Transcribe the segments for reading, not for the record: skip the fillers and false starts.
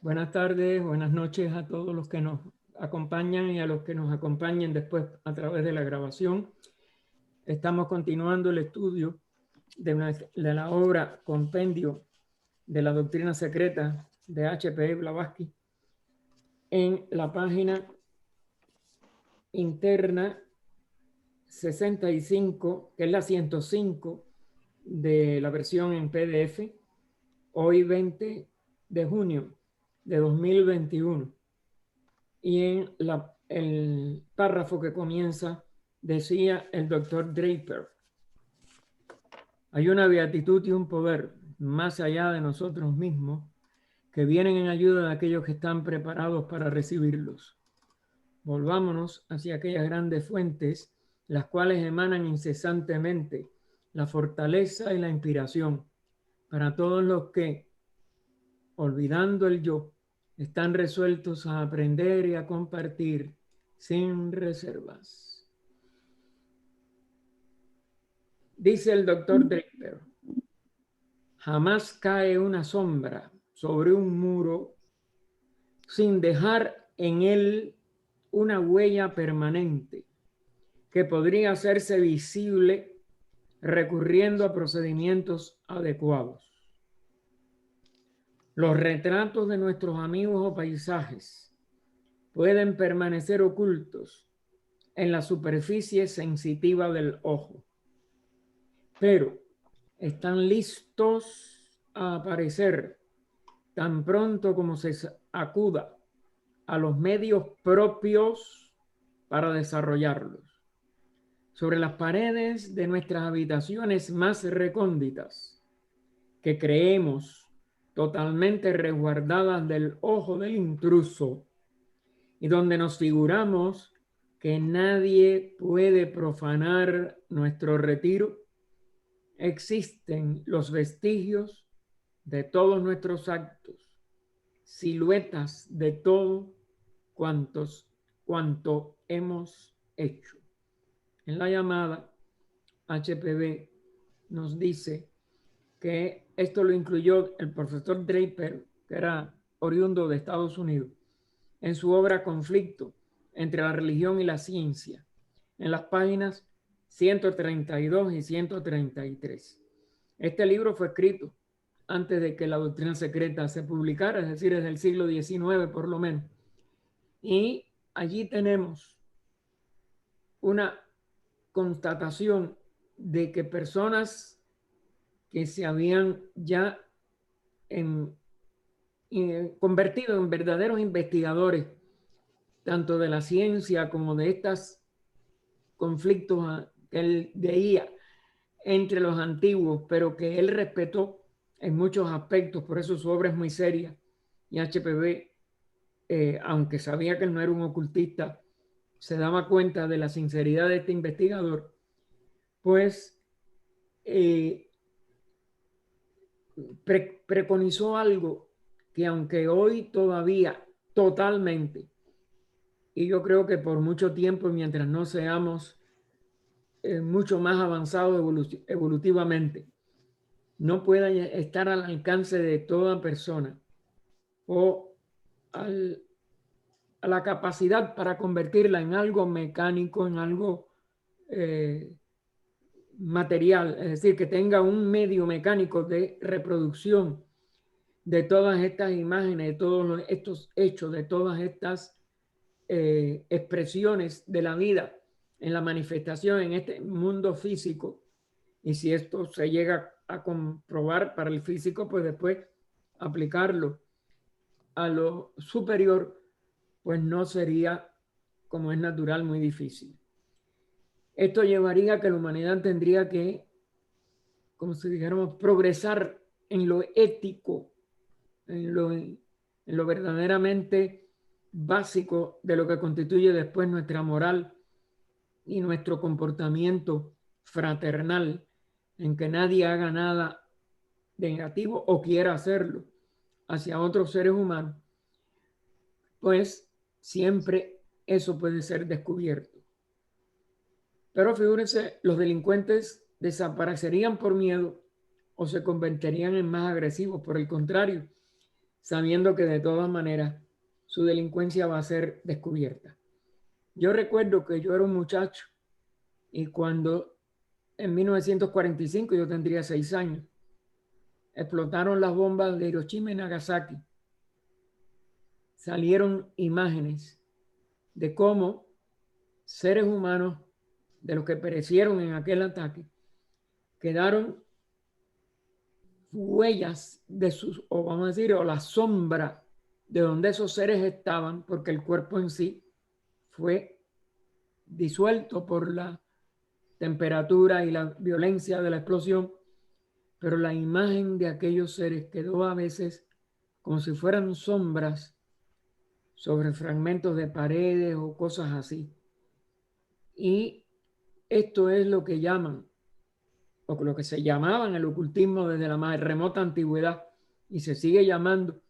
Buenas tardes, buenas noches a todos los que nos acompañan y a los que nos acompañen después a través de la grabación. Estamos continuando el estudio de la obra Compendio de la Doctrina Secreta de H.P. Blavatsky en la página interna 65, que es la 105 de la versión en PDF, hoy 20 de junio de 2021. Y en el párrafo que comienza decía el doctor Draper: hay una beatitud y un poder más allá de nosotros mismos que vienen en ayuda de aquellos que están preparados para recibirlos. Volvámonos hacia aquellas grandes fuentes, las cuales emanan incesantemente la fortaleza y la inspiración para todos los que, olvidando el yo, están resueltos a aprender y a compartir sin reservas. Dice el doctor Draper: jamás cae una sombra sobre un muro sin dejar en él una huella permanente que podría hacerse visible recurriendo a procedimientos adecuados. Los retratos de nuestros amigos o paisajes pueden permanecer ocultos en la superficie sensitiva del ojo, pero están listos a aparecer tan pronto como se acuda a los medios propios para desarrollarlos. Sobre las paredes de nuestras habitaciones más recónditas, que creemos totalmente resguardadas del ojo del intruso y donde nos figuramos que nadie puede profanar nuestro retiro, existen los vestigios de todos nuestros actos, siluetas de todo cuanto hemos hecho. En la llamada, HPB nos dice que esto lo incluyó el profesor Draper, que era oriundo de Estados Unidos, en su obra Conflicto entre la religión y la ciencia, en las páginas 132 y 133. Este libro fue escrito antes de que la Doctrina Secreta se publicara, es decir, desde el siglo XIX por lo menos. Y allí tenemos una constatación de que personas que se habían ya convertido en verdaderos investigadores, tanto de la ciencia como de estos conflictos que él veía entre los antiguos, pero que él respetó en muchos aspectos, por eso su obra es muy seria. Y HPB, aunque sabía que él no era un ocultista, se daba cuenta de la sinceridad de este investigador, pues preconizó algo que, aunque hoy todavía totalmente, y yo creo que por mucho tiempo, mientras no seamos mucho más avanzados evolutivamente, no pueda estar al alcance de toda persona o a la capacidad para convertirla en algo mecánico, en algo material, es decir, que tenga un medio mecánico de reproducción de todas estas imágenes, de todos estos hechos, de todas estas expresiones de la vida en la manifestación en este mundo físico. Y si esto se llega a comprobar para el físico, pues después aplicarlo a lo superior, pues no sería, como es natural, muy difícil. Esto llevaría a que la humanidad tendría que, como si dijéramos, progresar en lo ético, en lo verdaderamente básico de lo que constituye después nuestra moral y nuestro comportamiento fraternal, en que nadie haga nada negativo o quiera hacerlo hacia otros seres humanos, pues siempre eso puede ser descubierto. Pero figúrense, los delincuentes desaparecerían por miedo o se convertirían en más agresivos. Por el contrario, sabiendo que de todas maneras su delincuencia va a ser descubierta. Yo recuerdo que yo era un muchacho y cuando en 1945, yo tendría 6 años, explotaron las bombas de Hiroshima y Nagasaki, salieron imágenes de cómo seres humanos de los que perecieron en aquel ataque quedaron huellas de sus, o vamos a decir, o la sombra de donde esos seres estaban, porque el cuerpo en sí fue disuelto por la temperatura y la violencia de la explosión, pero la imagen de aquellos seres quedó a veces como si fueran sombras sobre fragmentos de paredes o cosas así. Y esto es lo que llaman, o lo que se llamaba en el ocultismo desde la más remota antigüedad, y se sigue llamando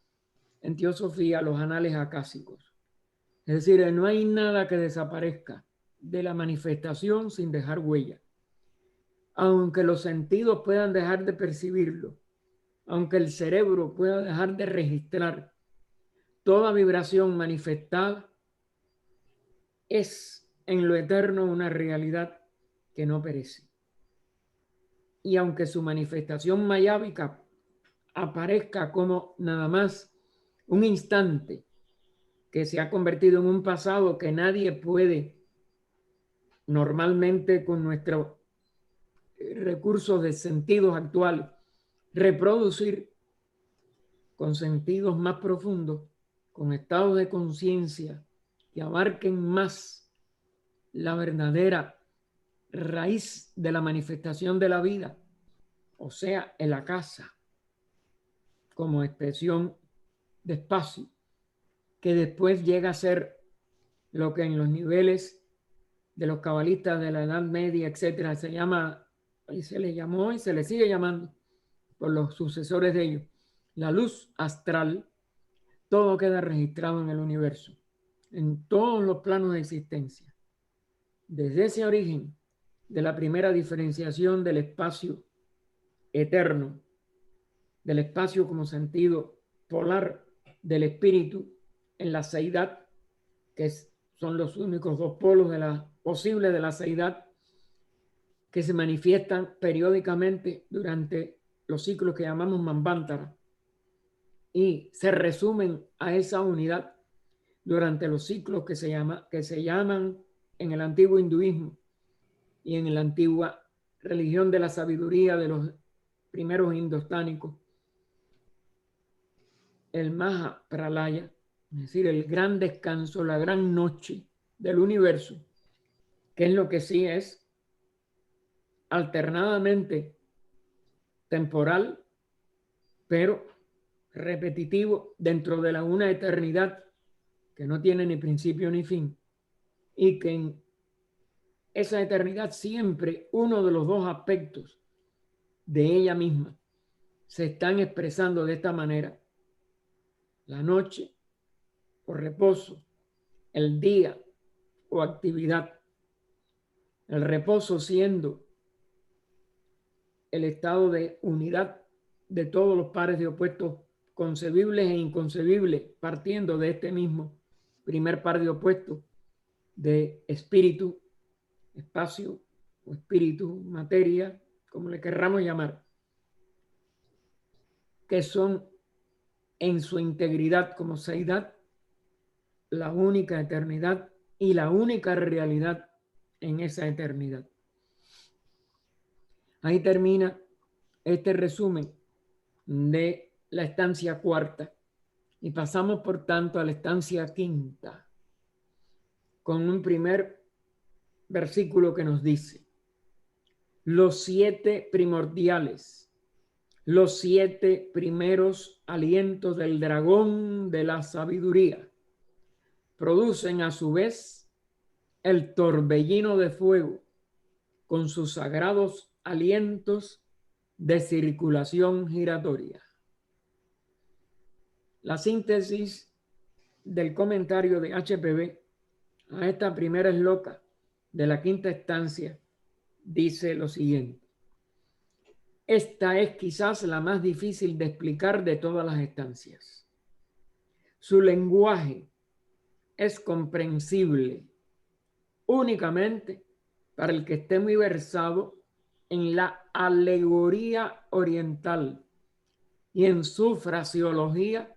en teosofía los anales acásicos. Es decir, no hay nada que desaparezca de la manifestación sin dejar huella. Aunque los sentidos puedan dejar de percibirlo, aunque el cerebro pueda dejar de registrar, toda vibración manifestada es en lo eterno una realidad que no perece. Y aunque su manifestación mayábica aparezca como nada más un instante que se ha convertido en un pasado que nadie puede normalmente con nuestros recursos de sentidos actuales reproducir, con sentidos más profundos, con estados de conciencia que abarquen más la verdadera raíz de la manifestación de la vida, o sea, en la casa, como expresión de espacio, que después llega a ser lo que en los niveles de los cabalistas de la Edad Media, etcétera, se llama, y se le llamó y se le sigue llamando por los sucesores de ellos, la luz astral. Todo queda registrado en el universo, en todos los planos de existencia. Desde ese origen de la primera diferenciación del espacio eterno, del espacio como sentido polar del espíritu en la seidad, que son los únicos dos polos de la posible de la seidad que se manifiestan periódicamente durante los ciclos que llamamos Manvantara y se resumen a esa unidad durante los ciclos que se llaman en el antiguo hinduismo y en la antigua religión de la sabiduría de los primeros indostánicos, el Maha Pralaya, es decir, el gran descanso, la gran noche del universo, que es lo que sí es alternadamente temporal, pero repetitivo dentro de una eternidad que no tiene ni principio ni fin, y que en esa eternidad siempre uno de los dos aspectos de ella misma se están expresando de esta manera: la noche o reposo, el día o actividad. El reposo siendo el estado de unidad de todos los pares de opuestos concebibles e inconcebibles, partiendo de este mismo primer par de opuestos de espíritu, espacio o espíritu, materia, como le querramos llamar, que son en su integridad como seidad la única eternidad y la única realidad en esa eternidad. Ahí termina este resumen de la estancia cuarta y pasamos por tanto a la estancia quinta con un primer versículo que nos dice: los 7 primordiales, los 7 primeros alientos del dragón de la sabiduría producen a su vez el torbellino de fuego con sus sagrados alientos de circulación giratoria. La síntesis del comentario de HPB a esta primera esloca de la quinta estancia dice lo siguiente: esta es quizás la más difícil de explicar de todas las estancias. su lenguaje es comprensible únicamente para el que esté muy versado en la alegoría oriental y en su fraseología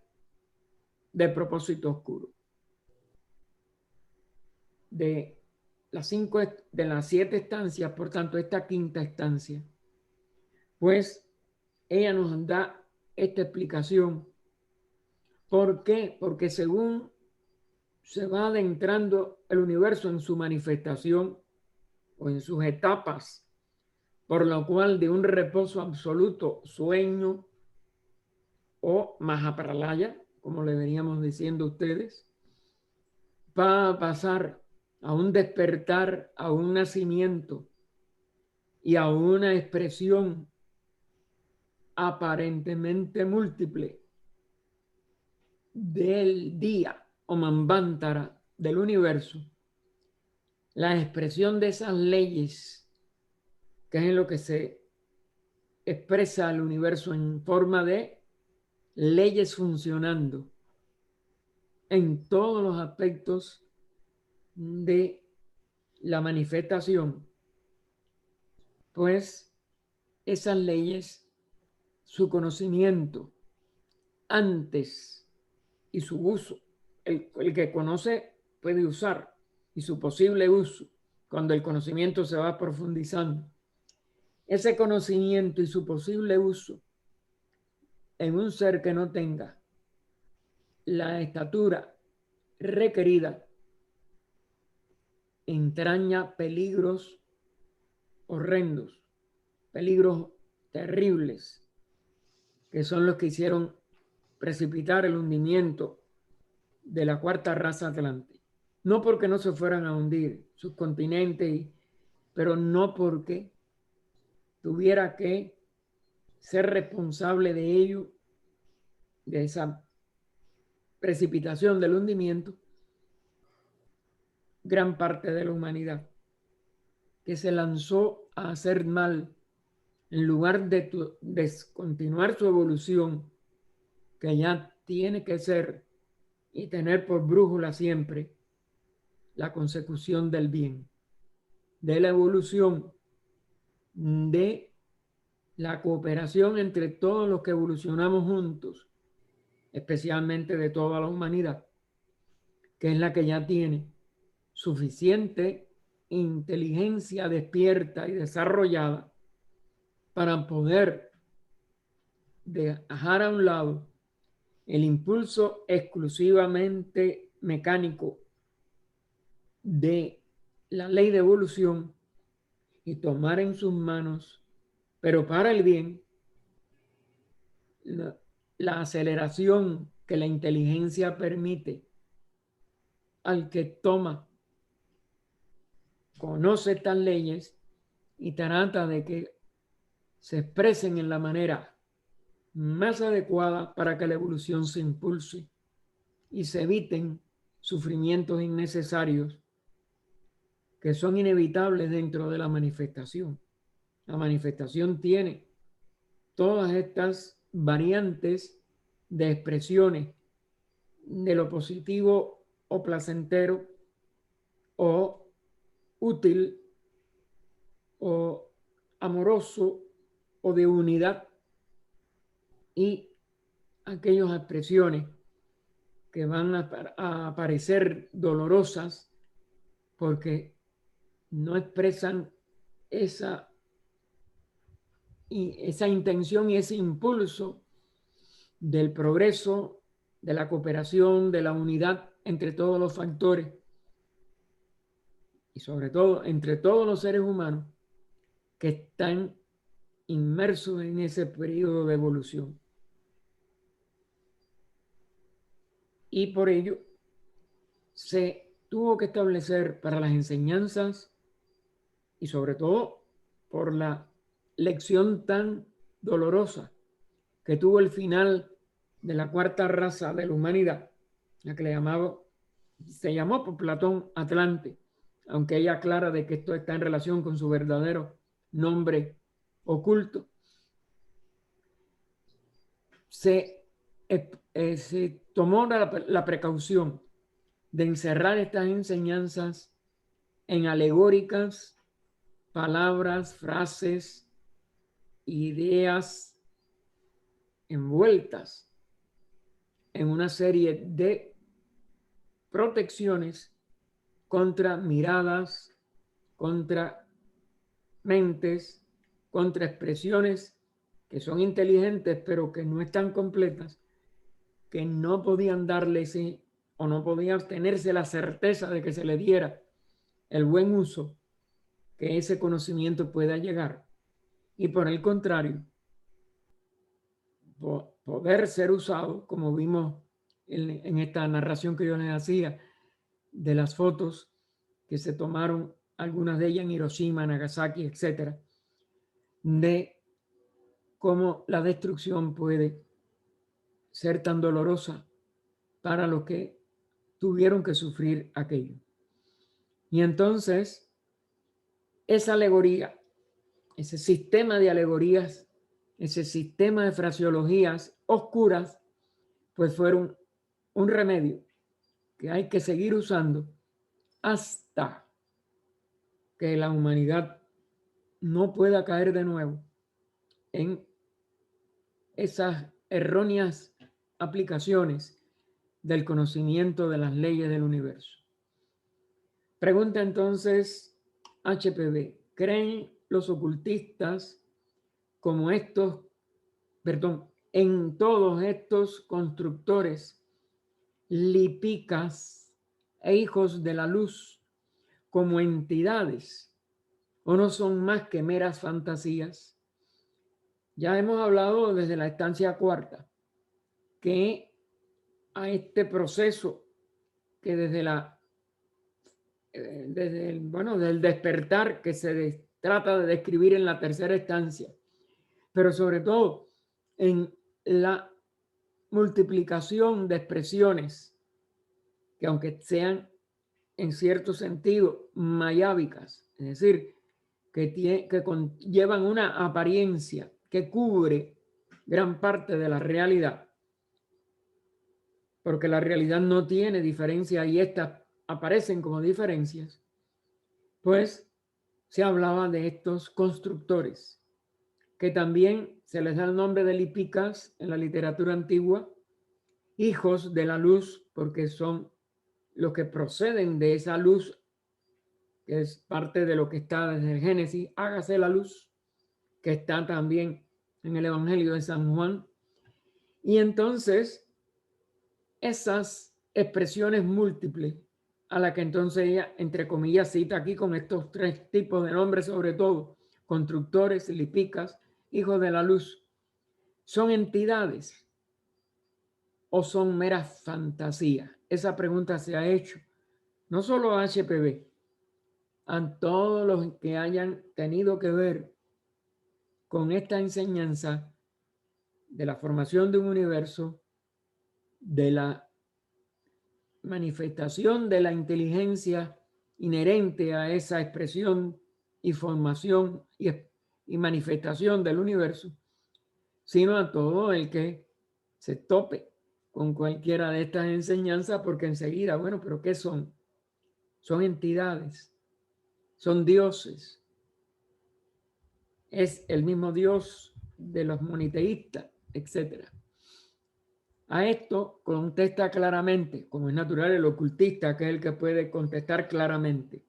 de propósito oscuro. De las 7 estancias, por tanto, esta quinta estancia, pues ella nos da esta explicación. ¿Por qué? Porque según se va adentrando el universo en su manifestación o en sus etapas, por lo cual de un reposo absoluto, sueño o Mahapralaya, como le veníamos diciendo a ustedes, va a pasar a un despertar, a un nacimiento y a una expresión aparentemente múltiple del día o Manvantara del universo, la expresión de esas leyes, que es en lo que se expresa el universo en forma de leyes funcionando en todos los aspectos de la manifestación, pues esas leyes, su conocimiento antes y su uso, el que conoce puede usar, y su posible uso, cuando el conocimiento se va profundizando, ese conocimiento y su posible uso en un ser que no tenga la estatura requerida entraña peligros horrendos, peligros terribles, que son los que hicieron precipitar el hundimiento de la cuarta raza atlante. No porque no se fueran a hundir sus continentes, pero no porque tuviera que ser responsable de ello, de esa precipitación del hundimiento, gran parte de la humanidad, que se lanzó a hacer mal en lugar de continuar su evolución, que ya tiene que ser y tener por brújula siempre la consecución del bien, de la evolución, de la cooperación entre todos los que evolucionamos juntos, especialmente de toda la humanidad, que es la que ya tiene suficiente inteligencia despierta y desarrollada para poder dejar a un lado el impulso exclusivamente mecánico de la ley de evolución y tomar en sus manos, pero para el bien, la aceleración que la inteligencia permite al que conoce estas leyes y trata de que se expresen en la manera más adecuada para que la evolución se impulse y se eviten sufrimientos innecesarios que son inevitables dentro de la manifestación. La manifestación tiene todas estas variantes de expresiones de lo positivo o placentero o útil o amoroso o de unidad, y aquellas expresiones que van a parecer dolorosas porque no expresan esa intención y ese impulso del progreso, de la cooperación, de la unidad entre todos los factores y sobre todo entre todos los seres humanos que están inmersos en ese periodo de evolución. Y por ello se tuvo que establecer para las enseñanzas y sobre todo por la lección tan dolorosa que tuvo el final de la cuarta raza de la humanidad, la que se llamó por Platón Atlante, aunque ella aclara de que esto está en relación con su verdadero nombre oculto. Se se tomó la precaución de encerrar estas enseñanzas en alegóricas, palabras, frases, ideas envueltas en una serie de protecciones contra miradas, contra mentes, contra expresiones que son inteligentes pero que no están completas, que no podían darle o no podían tenerse la certeza de que se le diera el buen uso que ese conocimiento pueda llegar. Y por el contrario, poder ser usado, como vimos en esta narración que yo les hacía, de las fotos que se tomaron, algunas de ellas en Hiroshima, Nagasaki, etcétera, de cómo la destrucción puede ser tan dolorosa para los que tuvieron que sufrir aquello. Y entonces, esa alegoría, ese sistema de alegorías, ese sistema de fraseologías oscuras, pues fueron un remedio que hay que seguir usando hasta que la humanidad no pueda caer de nuevo en esas erróneas aplicaciones del conocimiento de las leyes del universo. Pregunta entonces HPV, ¿creen los ocultistas como en todos estos constructores, lipicas e hijos de la luz como entidades o no son más que meras fantasías? Ya hemos hablado desde la estancia cuarta que a este proceso que del despertar que se trata de describir en la tercera estancia, pero sobre todo en la multiplicación de expresiones que aunque sean en cierto sentido mayábicas, es decir, que conllevan una apariencia que cubre gran parte de la realidad, porque la realidad no tiene diferencia y estas aparecen como diferencias, pues se hablaba de estos constructores, que también se les da el nombre de lipicas en la literatura antigua, hijos de la luz, porque son los que proceden de esa luz, que es parte de lo que está desde el Génesis, hágase la luz, que está también en el Evangelio de San Juan. Y entonces, esas expresiones múltiples, a la que entonces ella, entre comillas, cita aquí con estos tres tipos de nombres, sobre todo, constructores, lipicas, hijos de la luz, ¿son entidades o son meras fantasías? Esa pregunta se ha hecho no solo a HPV, a todos los que hayan tenido que ver con esta enseñanza de la formación de un universo, de la manifestación de la inteligencia inherente a esa expresión y formación y manifestación del universo, sino a todo el que se tope con cualquiera de estas enseñanzas, porque enseguida, bueno, pero ¿qué son? Son entidades, son dioses, es el mismo Dios de los moniteístas, etcétera. A esto contesta claramente, como es natural, el ocultista, que es el que puede contestar claramente.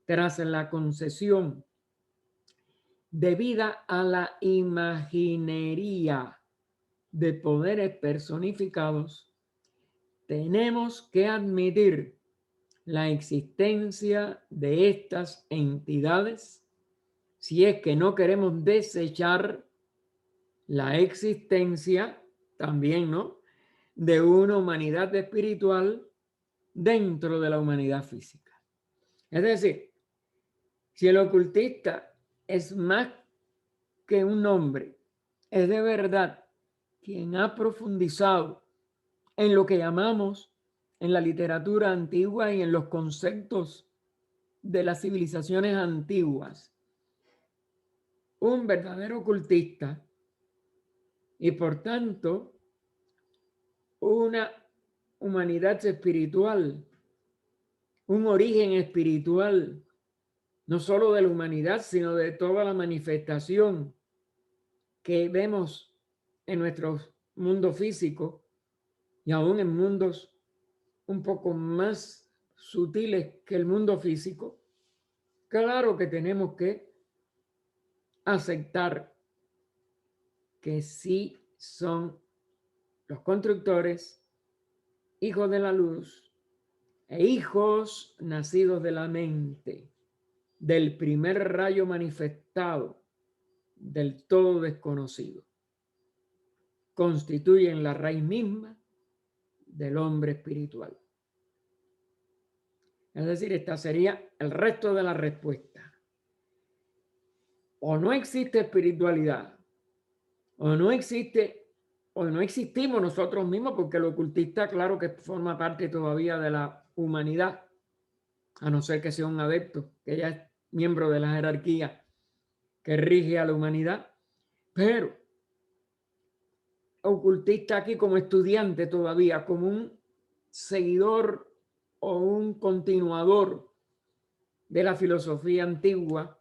Tras la concesión debida a la imaginería de poderes personificados, tenemos que admitir la existencia de estas entidades si es que no queremos desechar la existencia también, ¿no?, de una humanidad espiritual dentro de la humanidad física. Es decir, si el ocultista es más que un nombre, es de verdad quien ha profundizado en lo que llamamos en la literatura antigua y en los conceptos de las civilizaciones antiguas, un verdadero ocultista, y por tanto una humanidad espiritual, un origen espiritual, no solo de la humanidad, sino de toda la manifestación que vemos en nuestro mundo físico y aún en mundos un poco más sutiles que el mundo físico. Claro que tenemos que aceptar que sí son los constructores, hijos de la luz e hijos nacidos de la mente, del primer rayo manifestado, del todo desconocido. Constituyen la raíz misma del hombre espiritual. Es decir, esta sería el resto de la respuesta. O no existe espiritualidad, o no existe, o no existimos nosotros mismos, porque el ocultista, claro que forma parte todavía de la humanidad, a no ser que sea un adepto, que ya es miembro de la jerarquía que rige a la humanidad, pero ocultista aquí como estudiante todavía, como un seguidor o un continuador de la filosofía antigua,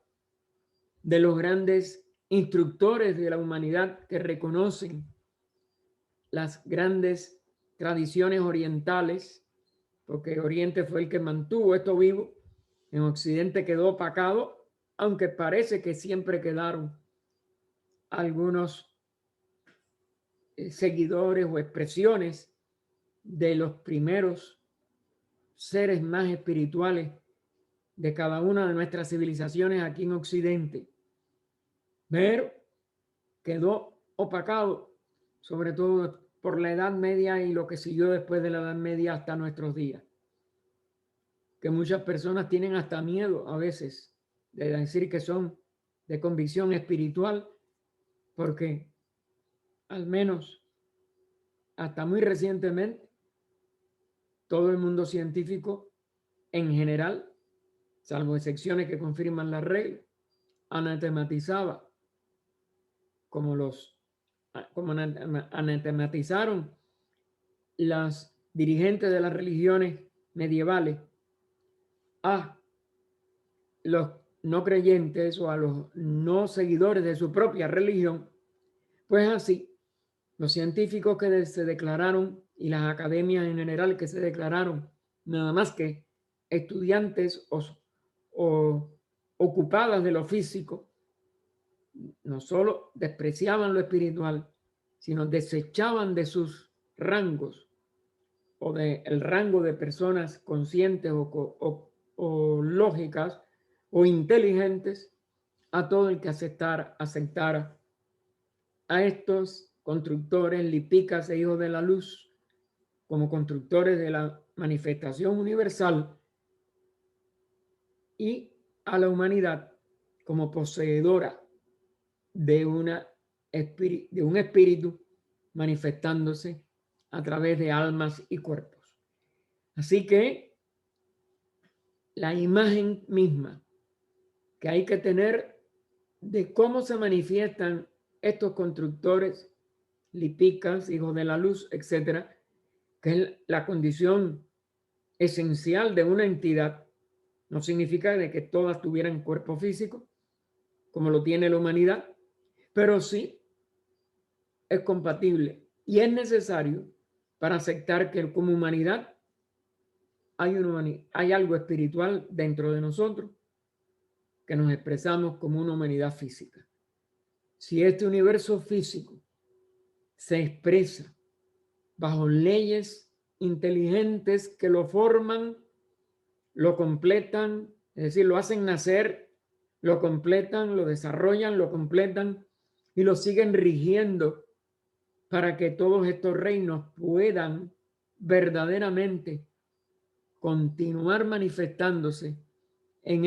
de los grandes instructores de la humanidad que reconocen las grandes tradiciones orientales, porque Oriente fue el que mantuvo esto vivo, en Occidente quedó opacado, aunque parece que siempre quedaron algunos seguidores o expresiones de los primeros seres más espirituales de cada una de nuestras civilizaciones aquí en Occidente, pero quedó opacado, sobre todo por la Edad Media y lo que siguió después de la Edad Media hasta nuestros días, que muchas personas tienen hasta miedo a veces de decir que son de convicción espiritual, porque al menos hasta muy recientemente todo el mundo científico en general, salvo excepciones que confirman la regla, anatematizaba como anatematizaron las dirigentes de las religiones medievales a los no creyentes o a los no seguidores de su propia religión. Pues así, los científicos que se declararon y las academias en general que se declararon nada más que estudiantes o ocupadas de lo físico, no solo despreciaban lo espiritual, sino desechaban de sus rangos o del rango de personas conscientes o lógicas o inteligentes a todo el que aceptara a estos constructores, lipicas e hijos de la luz, como constructores de la manifestación universal, y a la humanidad como poseedora de un espíritu manifestándose a través de almas y cuerpos. Así que la imagen misma que hay que tener de cómo se manifiestan estos constructores, lipicas, hijos de la luz, etcétera, que es la condición esencial de una entidad, no significa de que todas tuvieran cuerpo físico, como lo tiene la humanidad, pero sí es compatible y es necesario para aceptar que como humanidad hay algo espiritual dentro de nosotros que nos expresamos como una humanidad física. Si este universo físico se expresa bajo leyes inteligentes que lo forman, lo completan, es decir, lo hacen nacer, lo completan, lo desarrollan, lo completan y lo siguen rigiendo para que todos estos reinos puedan verdaderamente continuar manifestándose en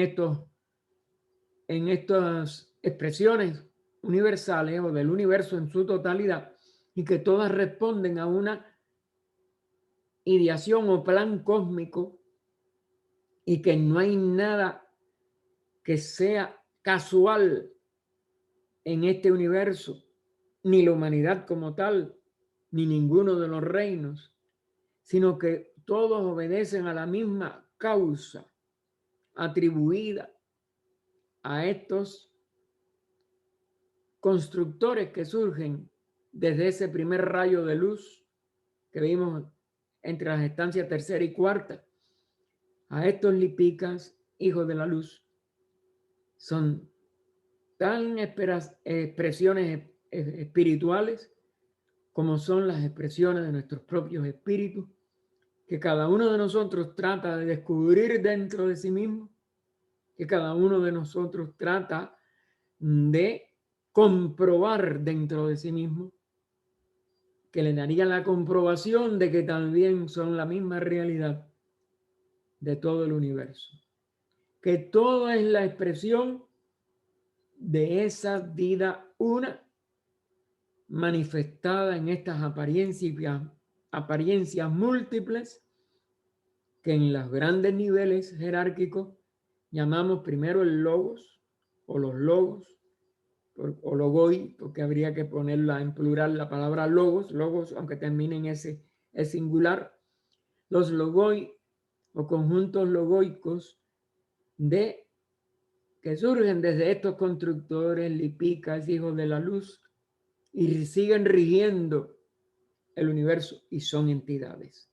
estas expresiones universales o del universo en su totalidad, y que todas responden a una ideación o plan cósmico, y que no hay nada que sea casual en este universo, ni la humanidad como tal, ni ninguno de los reinos, sino que todos obedecen a la misma causa atribuida a estos constructores que surgen desde ese primer rayo de luz que vimos entre las estancias tercera y cuarta. A estos lipicas, hijos de la luz, son tan expresiones espirituales como son las expresiones de nuestros propios espíritus, que cada uno de nosotros trata de descubrir dentro de sí mismo, que cada uno de nosotros trata de comprobar dentro de sí mismo, que le daría la comprobación de que también son la misma realidad de todo el universo, que todo es la expresión de esa vida una manifestada en estas apariencias múltiples que en los grandes niveles jerárquicos llamamos primero el logos o los logos o logoi, porque habría que ponerla en plural la palabra logos, aunque termine en ese es singular, los logoi o conjuntos logoicos que surgen desde estos constructores, lipicas, hijos de la luz, y siguen rigiendo el universo y son entidades.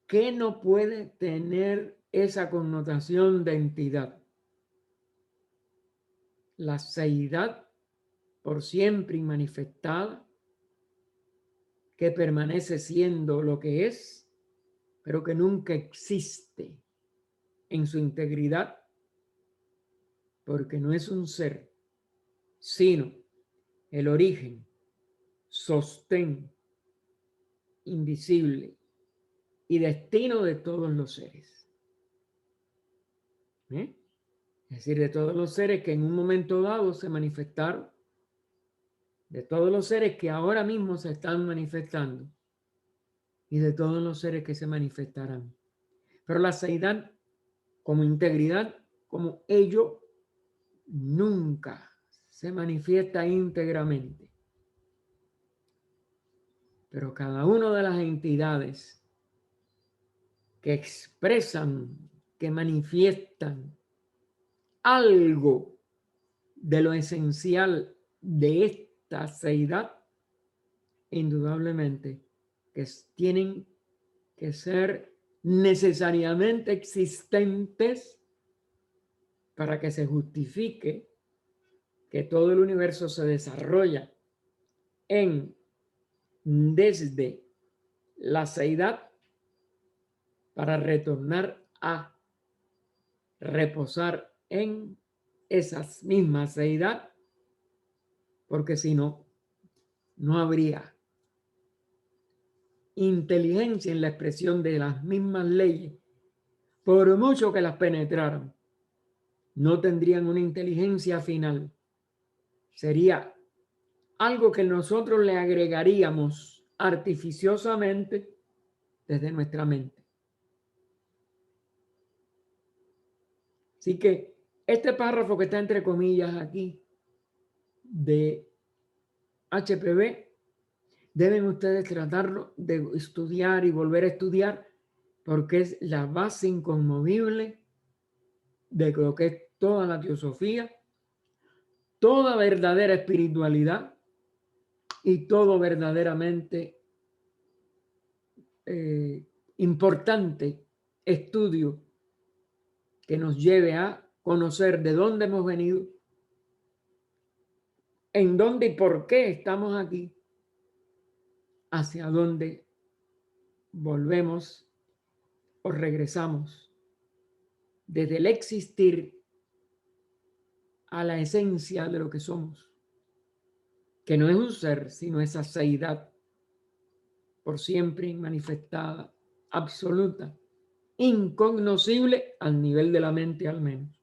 ¿Qué no puede tener esa connotación de entidad? La seidad por siempre manifestada, que permanece siendo lo que es, pero que nunca existe en su integridad, porque no es un ser, sino el origen, sostén, invisible y destino de todos los seres. Es decir, de todos los seres que en un momento dado se manifestaron, de todos los seres que ahora mismo se están manifestando y de todos los seres que se manifestarán. Pero la seidad como integridad, como ello, nunca se manifiesta íntegramente. Pero cada una de las entidades que expresan, que manifiestan algo de lo esencial de esta seidad, indudablemente que tienen que ser necesariamente existentes para que se justifique que todo el universo se desarrolla desde la seidad para retornar a reposar en esas mismas seidad, porque si no, no habría inteligencia en la expresión de las mismas leyes, por mucho que las penetraran, no tendrían una inteligencia final. Sería algo que nosotros le agregaríamos artificiosamente desde nuestra mente. Así que este párrafo que está entre comillas aquí de HPB, deben ustedes tratarlo de estudiar y volver a estudiar, porque es la base inconmovible de lo que es toda la teosofía, toda verdadera espiritualidad y todo verdaderamente importante estudio que nos lleve a conocer de dónde hemos venido, en dónde y por qué estamos aquí, hacia dónde volvemos o regresamos desde el existir a la esencia de lo que somos, que no es un ser, sino esa seidad por siempre manifestada, absoluta, incognoscible al nivel de la mente al menos.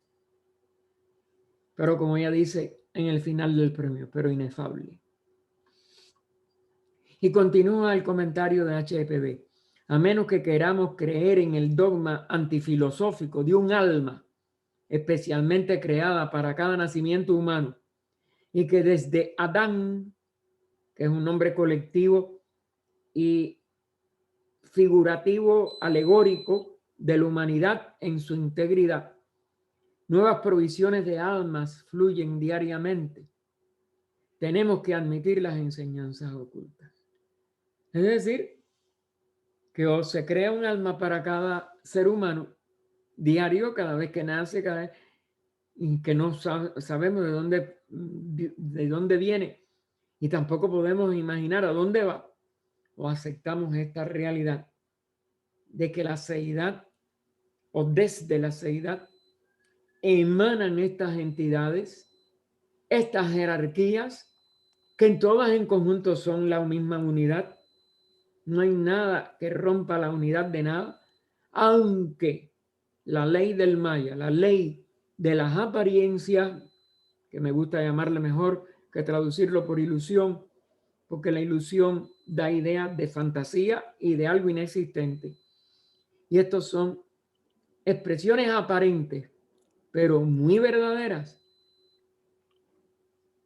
Pero como ella dice en el final del premio, pero inefable. Y continúa el comentario de HPB. A menos que queramos creer en el dogma antifilosófico de un alma especialmente creada para cada nacimiento humano y que desde Adán, que es un nombre colectivo y figurativo, alegórico de la humanidad en su integridad. Nuevas provisiones de almas fluyen diariamente. Tenemos que admitir las enseñanzas ocultas. Es decir, que o se crea un alma para cada ser humano diario, cada vez que nace, cada vez, y que no sabemos de dónde viene y tampoco podemos imaginar a dónde va, o aceptamos esta realidad de que la seidad o desde la seidad emanan estas entidades, estas jerarquías, que en todas en conjunto son la misma unidad. No hay nada que rompa la unidad de nada, aunque la ley del Maya, la ley de las apariencias, que me gusta llamarle mejor que traducirlo por ilusión, porque la ilusión da ideas de fantasía y de algo inexistente. Y estos son expresiones aparentes, pero muy verdaderas,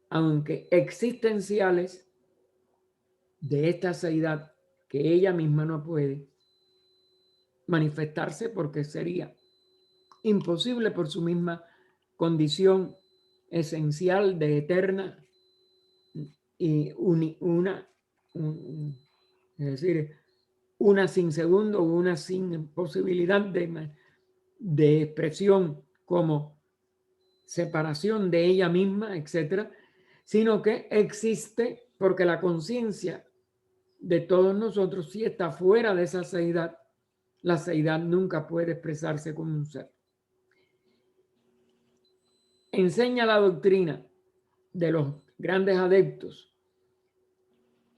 aunque existenciales, de esta seidad que ella misma no puede manifestarse porque sería imposible por su misma condición esencial de eterna y es decir, una sin segundo, una sin posibilidad de expresión como separación de ella misma, etcétera, sino que existe porque la conciencia de todos nosotros sí está fuera de esa seidad. La seidad nunca puede expresarse como un ser. Enseña la doctrina de los grandes adeptos,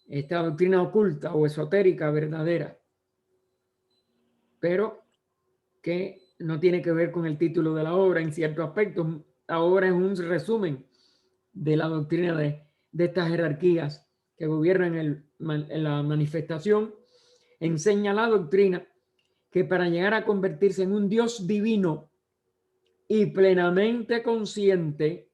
esta doctrina oculta o esotérica verdadera, pero que no tiene que ver con el título de la obra en ciertos aspectos. La obra es un resumen de la doctrina de estas jerarquías que gobiernan en la manifestación. Enseña la doctrina que para llegar a convertirse en un Dios divino y plenamente consciente,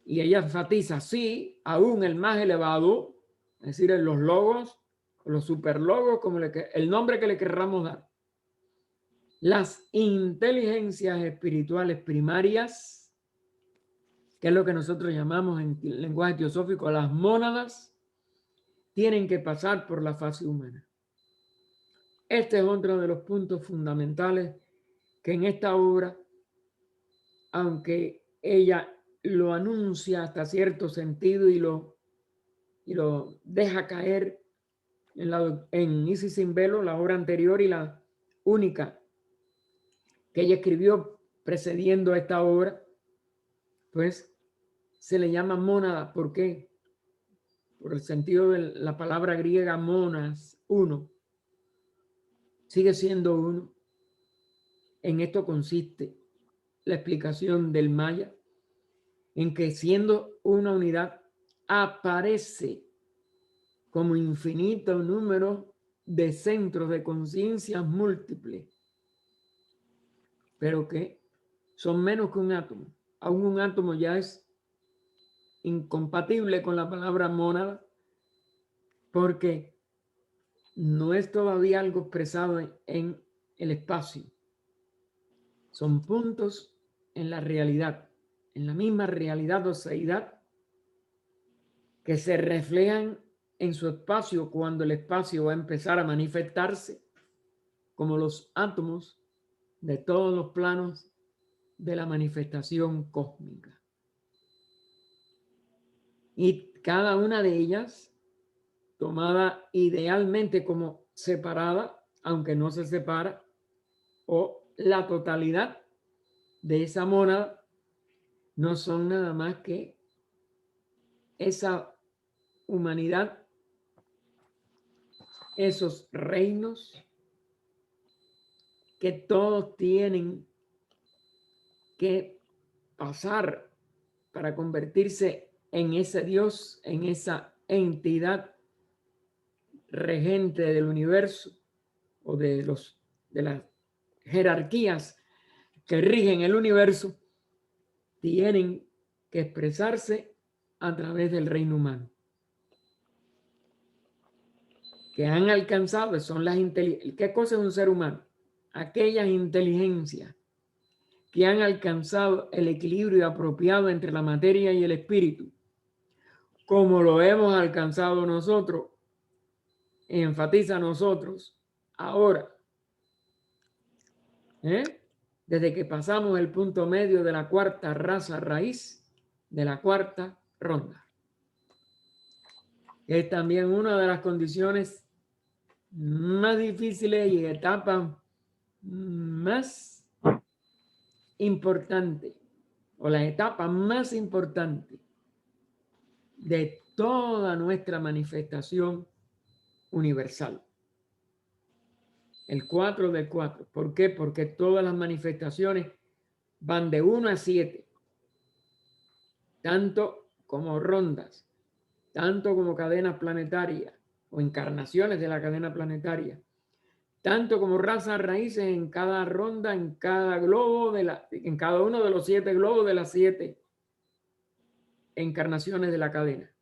y ella enfatiza, sí, aún el más elevado, es decir, en los logos, los superlogos, como el nombre que le querramos dar, las inteligencias espirituales primarias, que es lo que nosotros llamamos en lenguaje teosófico las mónadas, tienen que pasar por la fase humana. Este es otro de los puntos fundamentales que en esta obra, aunque ella lo anuncia hasta cierto sentido y lo deja caer en Isis sin velo, la obra anterior y la única que ella escribió precediendo a esta obra, pues se le llama mónada. ¿Por qué? Por el sentido de la palabra griega monas, uno. Sigue siendo uno. En esto consiste la explicación del Maya, en que siendo una unidad aparece como infinito número de centros de conciencias múltiples, pero que son menos que un átomo. Aún un átomo ya es incompatible con la palabra mónada, porque no es todavía algo expresado en el espacio. Son puntos en la realidad, en la misma realidad o seidad, que se reflejan en su espacio cuando el espacio va a empezar a manifestarse como los átomos de todos los planos de la manifestación cósmica. Y cada una de ellas, tomada idealmente como separada, aunque no se separa, o la totalidad de esa mónada, no son nada más que esa humanidad, esos reinos que todos tienen que pasar para convertirse en ese Dios, en esa entidad regente del universo o de las jerarquías que rigen el universo, tienen que expresarse a través del reino humano. que han alcanzado son las inteligencias. ¿Qué cosa es un ser humano? Aquellas inteligencias que han alcanzado el equilibrio apropiado entre la materia y el espíritu, como lo hemos alcanzado nosotros, enfatiza nosotros, ahora, desde que pasamos el punto medio de la cuarta raza raíz, de la cuarta ronda. Es también una de las condiciones más difíciles y etapas más importantes, o la etapa más importante de toda nuestra manifestación universal. El 4 del 4. ¿Por qué? Porque todas las manifestaciones van de 1 a 7, tanto como rondas, tanto como cadenas planetarias o encarnaciones de la cadena planetaria, tanto como razas raíces en cada ronda, en cada globo, en cada uno de los 7 globos de las 7 encarnaciones de la cadena.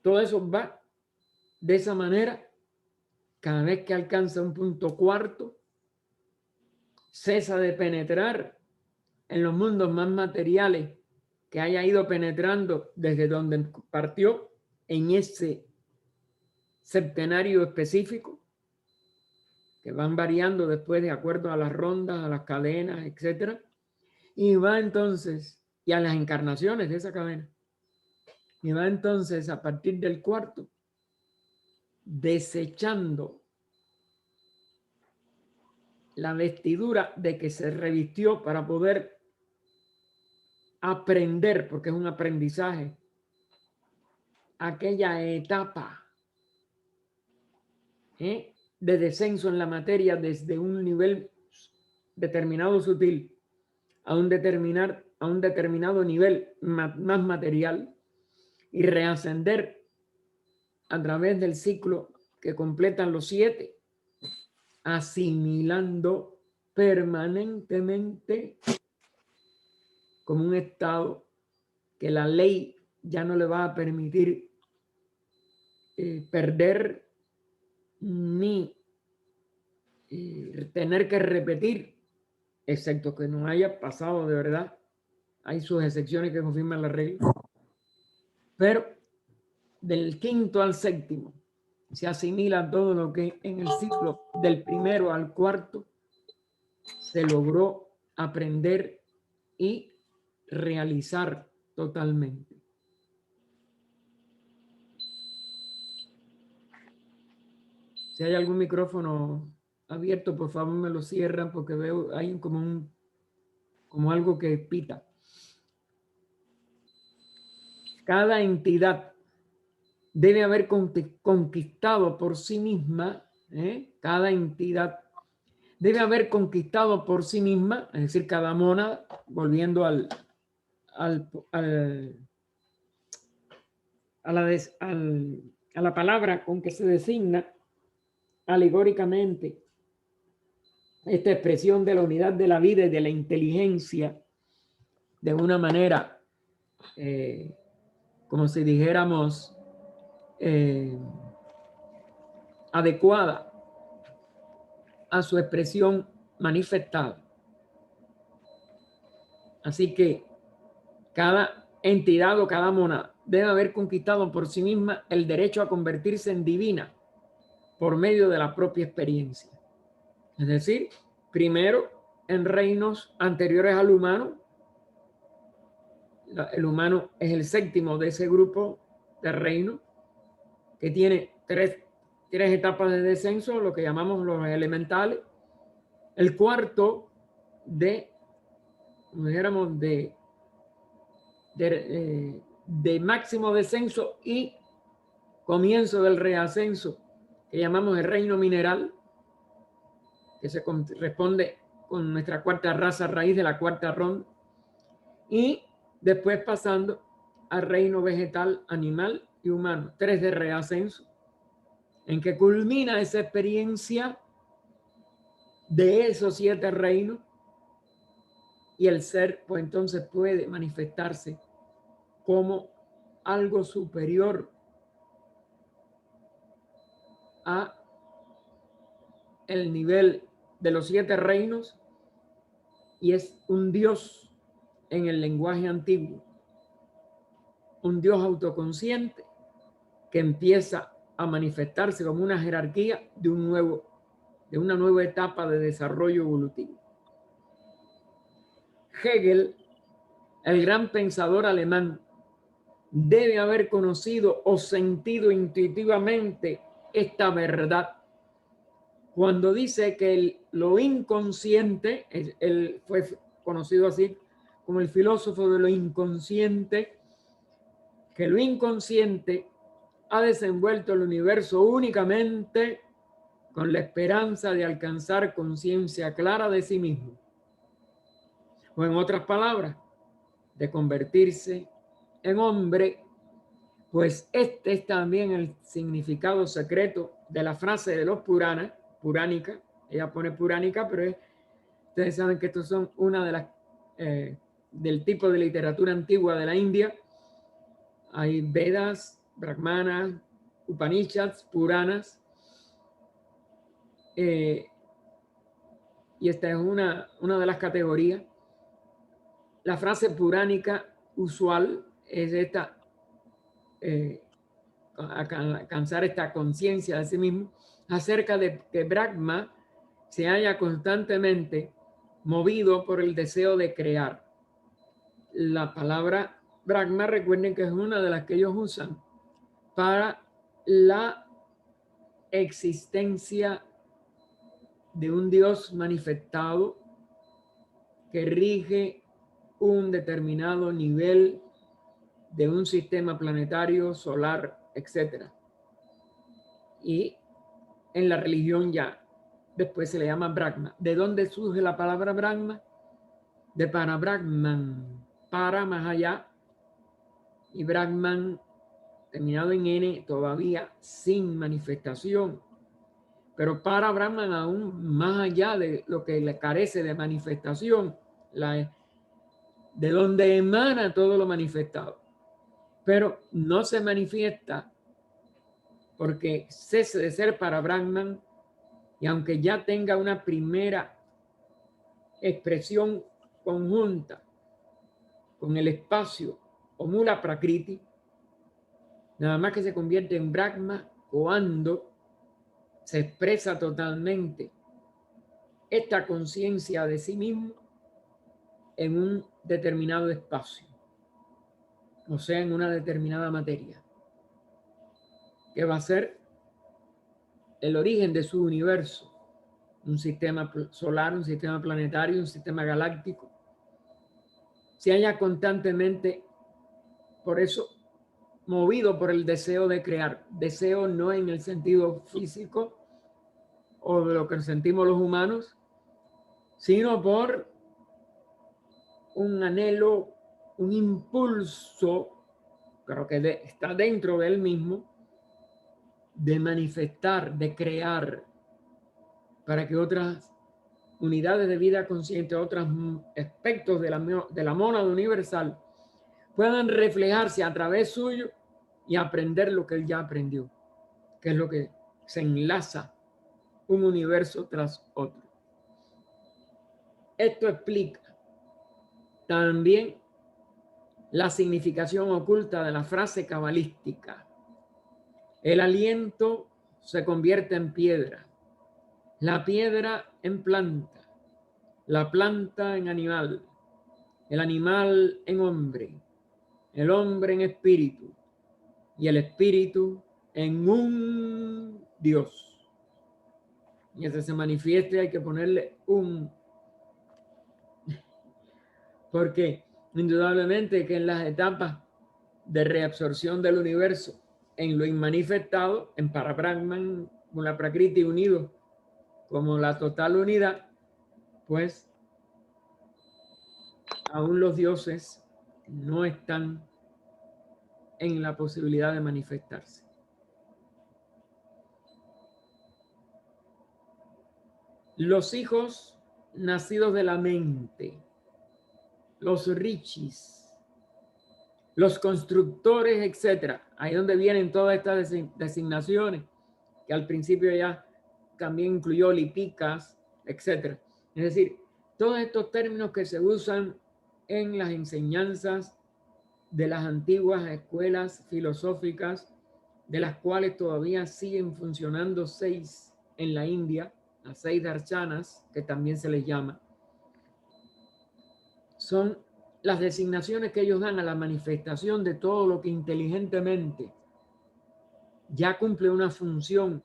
Todo eso va de esa manera. Cada vez que alcanza un punto cuarto, cesa de penetrar en los mundos más materiales que haya ido penetrando desde donde partió en ese septenario específico, que van variando después de acuerdo a las rondas, a las cadenas, etc. Y va entonces, y a las encarnaciones de esa cadena. Y va entonces a partir del cuarto, desechando la vestidura de que se revistió para poder aprender, porque es un aprendizaje, aquella etapa de descenso en la materia desde un nivel determinado sutil a un determinado nivel más material y reascender a través del ciclo que completan los 7, asimilando permanentemente como un estado que la ley ya no le va a permitir perder ni tener que repetir, excepto que no haya pasado de verdad. Hay sus excepciones que confirman la regla. Pero del quinto al séptimo se asimila todo lo que en el ciclo del primero al cuarto se logró aprender y realizar totalmente. Si hay algún micrófono abierto, por favor me lo cierran porque veo hay como algo que pita. Cada entidad debe haber conquistado por sí misma, cada entidad debe haber conquistado por sí misma, es decir, cada mónada, volviendo a la palabra con que se designa alegóricamente esta expresión de la unidad de la vida y de la inteligencia de una manera, como si dijéramos, adecuada a su expresión manifestada. Así que cada entidad o cada mónada debe haber conquistado por sí misma el derecho a convertirse en divina por medio de la propia experiencia. Es decir, primero en reinos anteriores al humano. El humano es el séptimo de ese grupo de reinos que tiene tres etapas de descenso, lo que llamamos los elementales. El cuarto como dijéramos, de máximo descenso y comienzo del reascenso, que llamamos el reino mineral, que se corresponde con nuestra cuarta raza raíz de la cuarta ronda, y después pasando al reino vegetal, animal y humano, 3 de reascenso, en que culmina esa experiencia de esos 7 reinos y el ser pues entonces puede manifestarse como algo superior a el nivel de los 7 reinos y es un Dios en el lenguaje antiguo, un Dios autoconsciente que empieza a manifestarse como una jerarquía de una nueva etapa de desarrollo evolutivo. Hegel, el gran pensador alemán, debe haber conocido o sentido intuitivamente esta verdad cuando dice que lo inconsciente, él fue conocido así como el filósofo de lo inconsciente, que lo inconsciente ha desenvuelto el universo únicamente con la esperanza de alcanzar conciencia clara de sí mismo. O en otras palabras, de convertirse en hombre, pues este es también el significado secreto de la frase de los puránica, ella pone puránica, pero ustedes saben que estos son una de las, del tipo de literatura antigua de la India. Hay Vedas, Brahmanas, Upanishads, Puranas, y esta es una de las categorías. La frase puránica usual es esta, alcanzar esta conciencia de sí mismo, acerca de que Brahma se haya constantemente movido por el deseo de crear. La palabra Brahma, recuerden que es una de las que ellos usan para la existencia de un Dios manifestado que rige un determinado nivel de un sistema planetario, solar, etc. Y en la religión ya después se le llama Brahma. ¿De dónde surge la palabra Brahma? De para Brahman, para más allá, y Brahman terminado en N, todavía sin manifestación. Pero para Brahman aún más allá de lo que le carece de manifestación, de donde emana todo lo manifestado. Pero no se manifiesta porque cese de ser para Brahman, y aunque ya tenga una primera expresión conjunta con el espacio o mula prakriti, nada más que se convierte en Brahma cuando se expresa totalmente esta conciencia de sí mismo en un determinado espacio, o sea, en una determinada materia, que va a ser el origen de su universo, un sistema solar, un sistema planetario, un sistema galáctico. Se halla constantemente, por eso, movido por el deseo de crear. Deseo no en el sentido físico o de lo que sentimos los humanos, sino por un anhelo, un impulso, creo que está dentro de él mismo, de manifestar, de crear, para que otras unidades de vida consciente, otros aspectos de la mónada universal puedan reflejarse a través suyo y aprender lo que él ya aprendió, que es lo que se enlaza un universo tras otro. Esto explica también la significación oculta de la frase cabalística. El aliento se convierte en piedra, la piedra en planta, la planta en animal, el animal en hombre, el hombre en espíritu y el espíritu en un Dios. Y ese se manifieste, hay que ponerle un, porque indudablemente que en las etapas de reabsorción del universo, en lo inmanifestado, en Parabrahman, con la Prakriti unido como la total unidad, pues aún los dioses no están en la posibilidad de manifestarse. Los hijos nacidos de la mente, los rishis, los constructores, etcétera, ahí donde vienen todas estas designaciones, que al principio ya también incluyó lipicas, etc. Es decir, todos estos términos que se usan en las enseñanzas de las antiguas escuelas filosóficas, de las cuales todavía siguen funcionando 6 en la India, las 6 darshanas, que también se les llama, son las designaciones que ellos dan a la manifestación de todo lo que inteligentemente ya cumple una función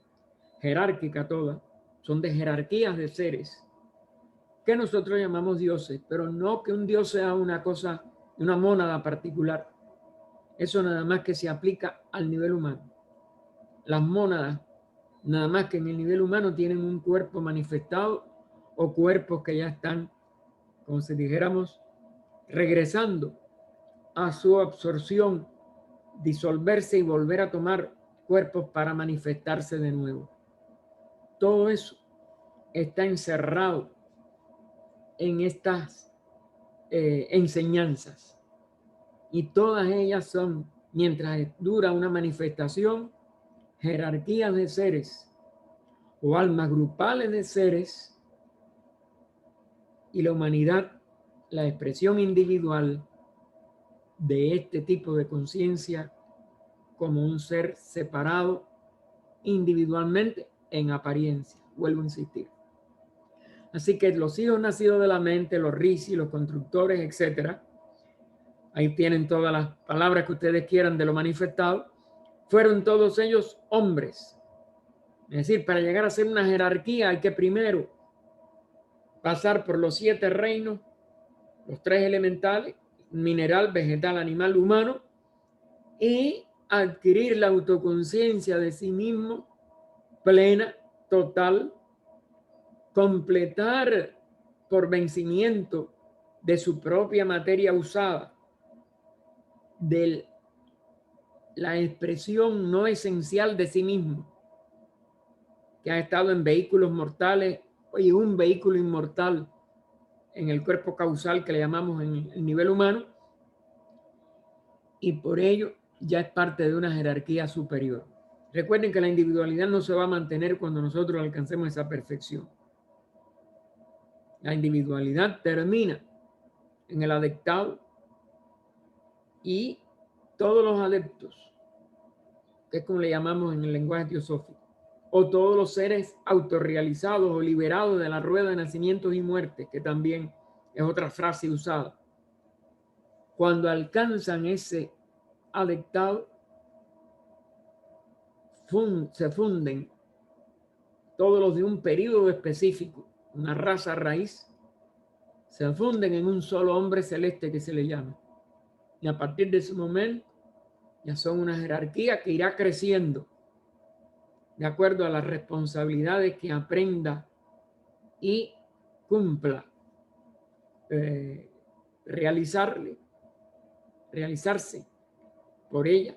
jerárquica toda, son de jerarquías de seres, que nosotros llamamos dioses, pero no que un dios sea una cosa, una mónada particular. Eso nada más que se aplica al nivel humano. Las mónadas, nada más que en el nivel humano, tienen un cuerpo manifestado o cuerpos que ya están, como si dijéramos, regresando a su absorción, disolverse y volver a tomar cuerpos para manifestarse de nuevo. Todo eso está encerrado en estas enseñanzas, y todas ellas son, mientras dura una manifestación, jerarquías de seres o almas grupales de seres, y la humanidad, la expresión individual de este tipo de conciencia como un ser separado individualmente en apariencia. Vuelvo a insistir. Así que los hijos nacidos de la mente, los rishis, los constructores, etcétera, ahí tienen todas las palabras que ustedes quieran de lo manifestado, fueron todos ellos hombres. Es decir, para llegar a ser una jerarquía hay que primero pasar por los 7 reinos, los 3 elementales, mineral, vegetal, animal, humano, y adquirir la autoconciencia de sí mismo plena, total, completar por vencimiento de su propia materia usada, de la expresión no esencial de sí mismo, que ha estado en vehículos mortales y un vehículo inmortal en el cuerpo causal que le llamamos en el nivel humano, y por ello ya es parte de una jerarquía superior. Recuerden que la individualidad no se va a mantener cuando nosotros alcancemos esa perfección. La individualidad termina en el adeptado, y todos los adeptos, que es como le llamamos en el lenguaje teosófico, o todos los seres autorrealizados o liberados de la rueda de nacimientos y muertes, que también es otra frase usada, cuando alcanzan ese adeptado, se funden todos los de un periodo específico, una raza raíz, se funden en un solo hombre celeste que se le llama. Y a partir de ese momento ya son una jerarquía que irá creciendo de acuerdo a las responsabilidades que aprenda y cumpla realizarse por ella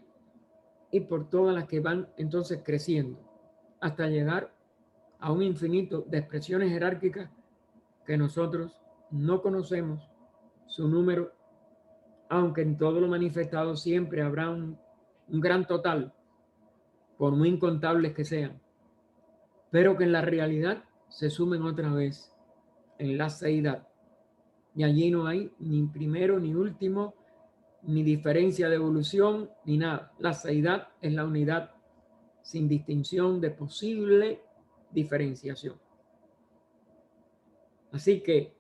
y por todas las que van entonces creciendo hasta llegar a un infinito de expresiones jerárquicas que nosotros no conocemos su número, aunque en todo lo manifestado siempre habrá un gran total, por muy incontables que sean, pero que en la realidad se sumen otra vez en la seidad. Y allí no hay ni primero ni último, ni diferencia de evolución, ni nada. La seidad es la unidad sin distinción de posible diferenciación. Así que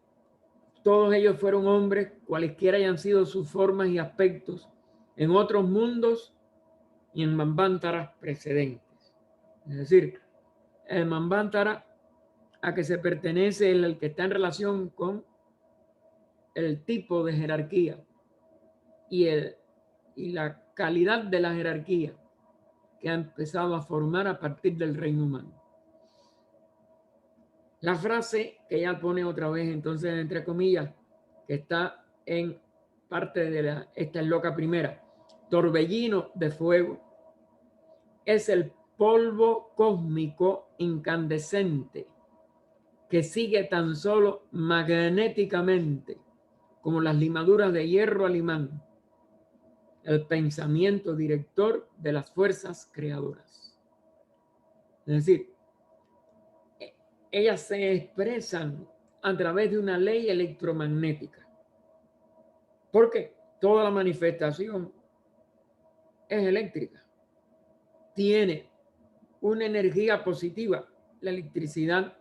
todos ellos fueron hombres, cualesquiera hayan sido sus formas y aspectos, en otros mundos y en Manvantaras precedentes. Es decir, el Manvantara a que se pertenece el que está en relación con el tipo de jerarquía y la calidad de la jerarquía que ha empezado a formar a partir del reino humano. La frase que ella pone otra vez, entonces, entre comillas, que está en parte de esta es loca primera, torbellino de fuego, es el polvo cósmico incandescente que sigue tan solo magnéticamente como las limaduras de hierro al imán el pensamiento director de las fuerzas creadoras. Es decir, ellas se expresan a través de una ley electromagnética. Porque toda la manifestación es eléctrica. Tiene una energía positiva, la electricidad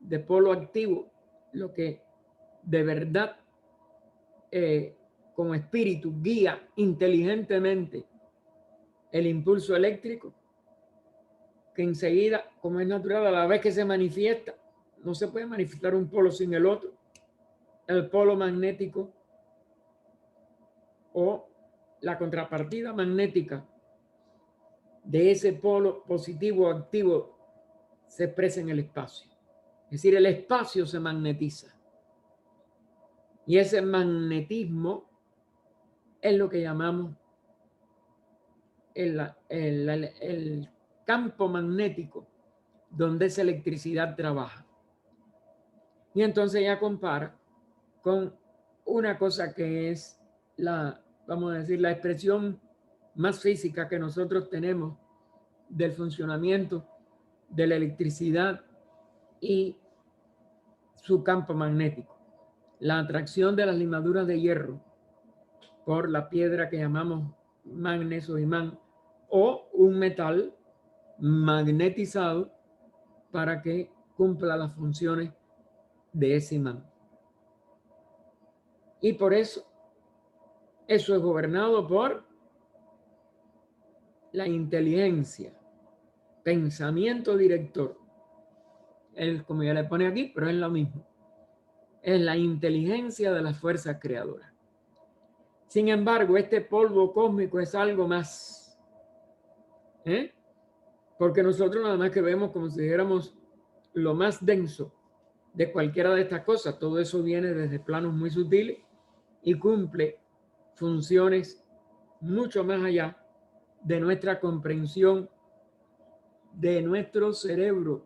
de polo activo, lo que de verdad como espíritu guía inteligentemente el impulso eléctrico, que enseguida, como es natural, a la vez que se manifiesta, no se puede manifestar un polo sin el otro. El polo magnético o la contrapartida magnética de ese polo positivo o activo se expresa en el espacio. Es decir, el espacio se magnetiza. Y ese magnetismo es lo que llamamos el campo magnético, donde esa electricidad trabaja. Y entonces ya compara con una cosa que es vamos a decir, la expresión más física que nosotros tenemos del funcionamiento de la electricidad y su campo magnético. La atracción de las limaduras de hierro por la piedra que llamamos magnesio o imán, o un metal magnetizado para que cumpla las funciones de ese imán. Y por eso es gobernado por la inteligencia, pensamiento director. Él, como ya le pone aquí, pero es lo mismo. Es la inteligencia de las fuerzas creadoras. Sin embargo, este polvo cósmico es algo más. Porque nosotros nada más que vemos como si dijéramos lo más denso de cualquiera de estas cosas. Todo eso viene desde planos muy sutiles y cumple funciones mucho más allá de nuestra comprensión, de nuestro cerebro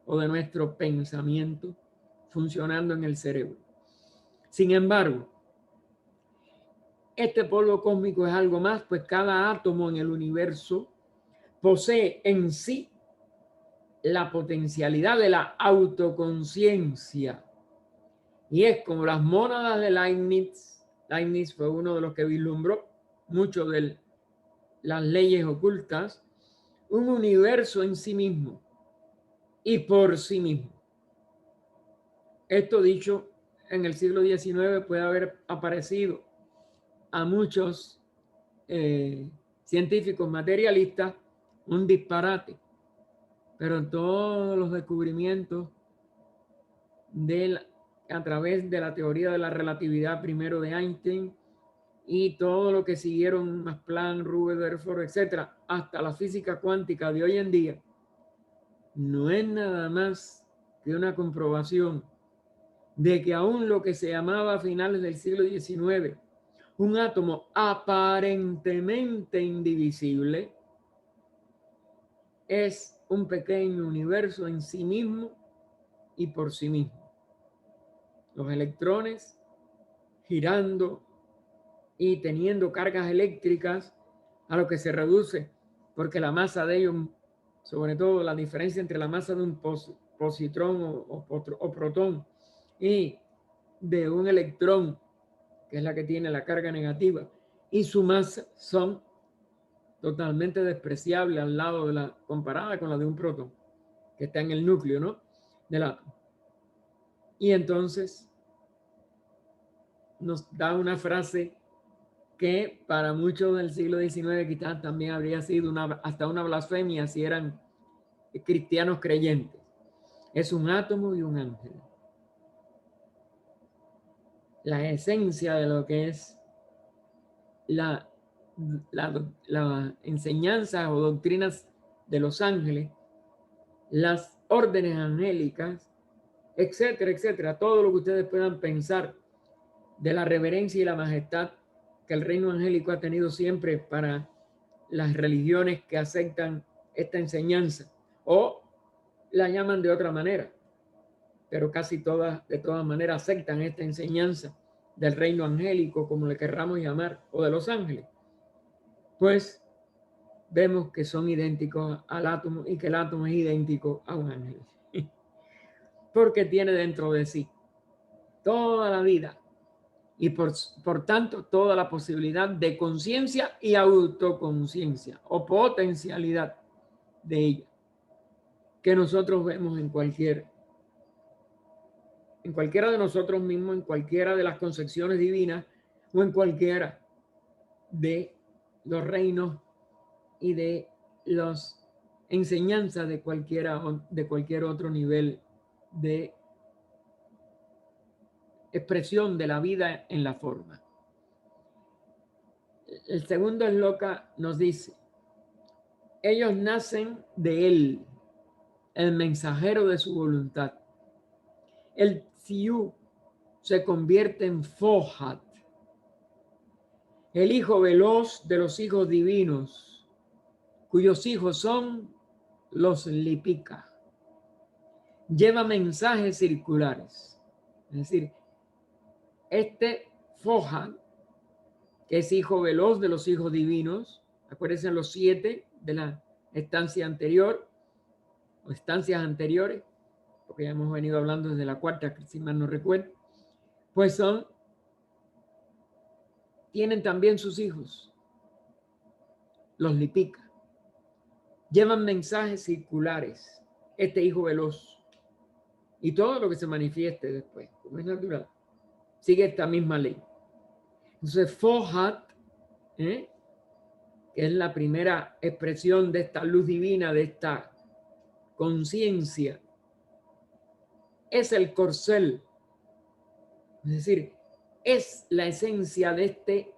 o de nuestro pensamiento funcionando en el cerebro. Sin embargo, este polvo cósmico es algo más, pues cada átomo en el universo posee en sí la potencialidad de la autoconciencia. Y es como las mónadas de Leibniz. Leibniz fue uno de los que vislumbró mucho de las leyes ocultas, un universo en sí mismo y por sí mismo. Esto dicho en el siglo XIX puede haber aparecido a muchos científicos materialistas un disparate, pero todos los descubrimientos a través de la teoría de la relatividad primero de Einstein y todo lo que siguieron Max Planck, Rutherford, etcétera, hasta la física cuántica de hoy en día, no es nada más que una comprobación de que aún lo que se llamaba a finales del siglo XIX un átomo aparentemente indivisible es un pequeño universo en sí mismo y por sí mismo. Los electrones girando y teniendo cargas eléctricas a lo que se reduce, porque la masa de ellos, sobre todo la diferencia entre la masa de un positrón o protón y de un electrón, que es la que tiene la carga negativa, y su masa son totalmente despreciables al lado de la comparada con la de un protón, que está en el núcleo, ¿no?, del átomo. Y entonces nos da una frase que para muchos del siglo XIX quizás también habría sido hasta una blasfemia si eran cristianos creyentes. Es un átomo y un ángel. La esencia de lo que es la enseñanza o doctrinas de los ángeles, las órdenes angélicas, etcétera, etcétera. Todo lo que ustedes puedan pensar de la reverencia y la majestad que el reino angélico ha tenido siempre para las religiones que aceptan esta enseñanza o la llaman de otra manera, pero casi todas, de todas maneras, aceptan esta enseñanza del reino angélico, como le querramos llamar, o de los ángeles. Pues vemos que son idénticos al átomo y que el átomo es idéntico a un ángel. Porque tiene dentro de sí toda la vida y por tanto toda la posibilidad de conciencia y autoconciencia o potencialidad de ella, que nosotros vemos en cualquiera de nosotros mismos, en cualquiera de las concepciones divinas o en cualquiera de los reinos y de las enseñanzas de cualquier otro nivel de expresión de la vida en la forma. El segundo esloka nos dice: ellos nacen de él, el mensajero de su voluntad. El Tsiyu se convierte en Fohat, el hijo veloz de los hijos divinos, cuyos hijos son los Lipika. Lleva mensajes circulares. Es decir, este Fohat, que es hijo veloz de los hijos divinos, acuérdense los 7 de la estancia anterior, o estancias anteriores, porque ya hemos venido hablando desde la 4ª, si mal no recuerdo, pues tienen también sus hijos, los Lipika. Llevan mensajes circulares, este hijo veloz, y todo lo que se manifieste después, como es natural, sigue esta misma ley. Entonces, Fohat, que es la primera expresión de esta luz divina, de esta conciencia, es el corcel. Es decir, es la esencia de este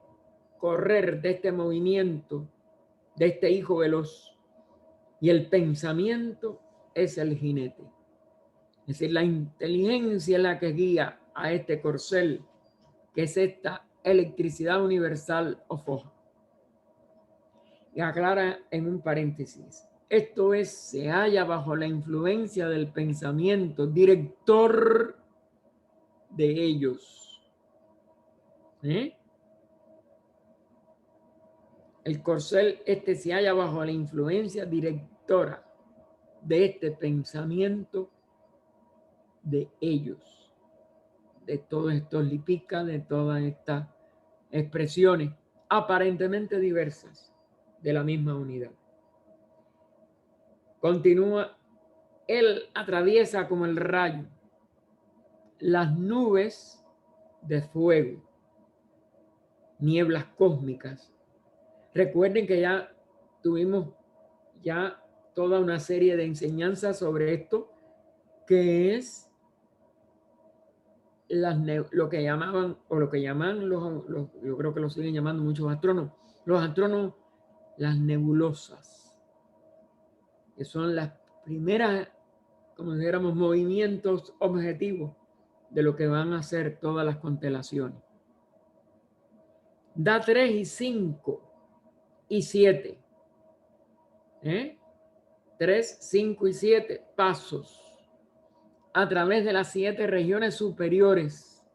correr, de este movimiento, de este hijo veloz. Y el pensamiento es el jinete. Es decir, la inteligencia es la que guía a este corcel, que es esta electricidad universal o foja. Y aclara en un paréntesis: esto es, se halla bajo la influencia del pensamiento director de ellos. El corcel se halla bajo la influencia directora de este pensamiento de ellos, de todos estos Lipika, de todas estas expresiones aparentemente diversas de la misma unidad. Continúa: él atraviesa como el rayo las nubes de fuego, nieblas cósmicas. Recuerden que ya tuvimos ya toda una serie de enseñanzas sobre esto, que es lo que llamaban, o lo que llaman yo creo que lo siguen llamando muchos astrónomos, las nebulosas, que son las primeras, como dijéramos, movimientos objetivos de lo que van a ser todas las constelaciones. Da 3 y 5 y 7. 3, 5 y 7 pasos a través de las 7 regiones superiores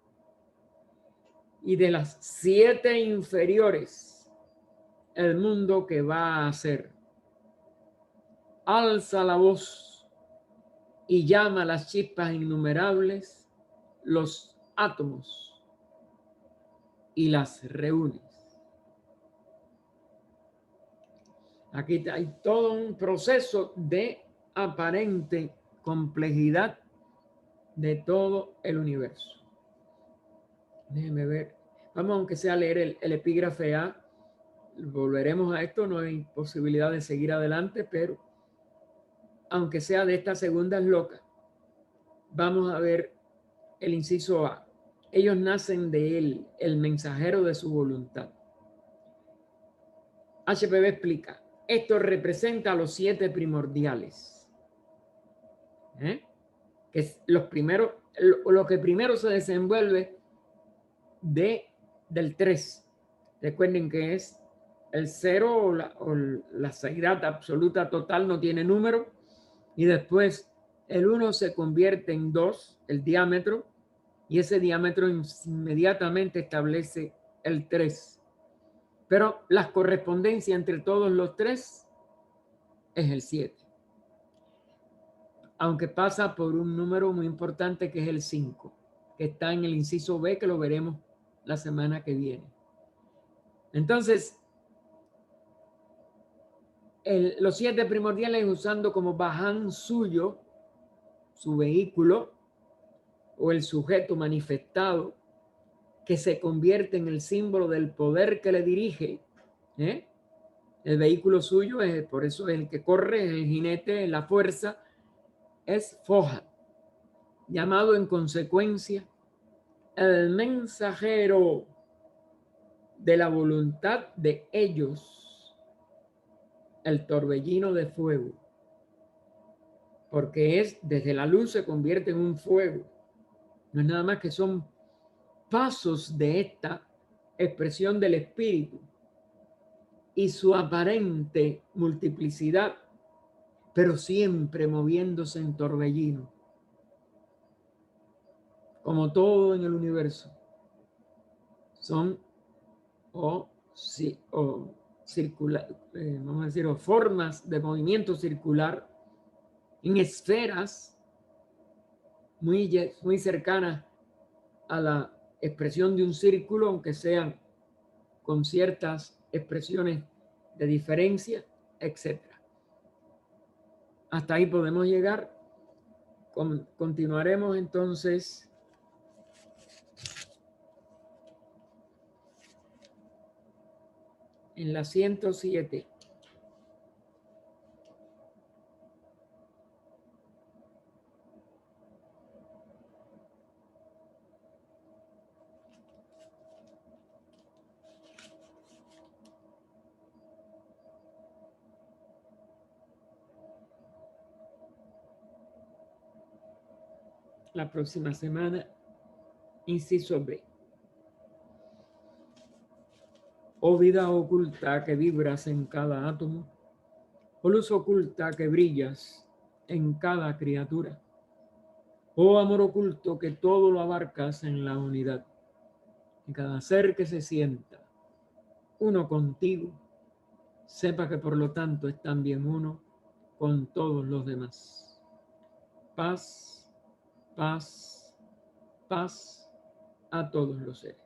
y de las 7 inferiores, el mundo que va a ser. Alza la voz y llama a las chispas innumerables, los átomos, y las reúnes. Aquí hay todo un proceso de aparente complejidad de todo el universo. Déjenme ver. Vamos, aunque sea, a leer el epígrafe A. Volveremos a esto, no hay posibilidad de seguir adelante, pero aunque sea de esta segunda esloka, vamos a ver el inciso A. Ellos nacen de él, el mensajero de su voluntad. HPB explica: esto representa a los 7 primordiales. Que es lo que primero se desenvuelve del 3. Recuerden que es el 0 o la seidad absoluta total, no tiene número, y después el 1 se convierte en 2, el diámetro, y ese diámetro inmediatamente establece el 3. Pero las correspondencias entre todos los 3 es el 7. Aunque pasa por un número muy importante que es el 5, que está en el inciso B, que lo veremos la semana que viene. Entonces, los 7 primordiales usando como baján suyo, su vehículo o el sujeto manifestado, que se convierte en el símbolo del poder que le dirige. El vehículo suyo, por eso es el que corre, el jinete, la fuerza, es Foja, llamado en consecuencia el mensajero de la voluntad de ellos, el torbellino de fuego, porque es desde la luz se convierte en un fuego. No es nada más que son pasos de esta expresión del espíritu y su aparente multiplicidad, pero siempre moviéndose en torbellino, como todo en el universo. Son circular, vamos a decir, o formas de movimiento circular en esferas muy cercanas a la expresión de un círculo, aunque sean con ciertas expresiones de diferencia, etc. Hasta ahí podemos llegar. Continuaremos entonces en la 107. La próxima semana, inciso B. Oh vida oculta que vibras en cada átomo, oh luz oculta que brillas en cada criatura, oh amor oculto que todo lo abarcas en la unidad, en cada ser que se sienta uno contigo, sepa que por lo tanto es también uno con todos los demás. Paz, paz, paz a todos los seres.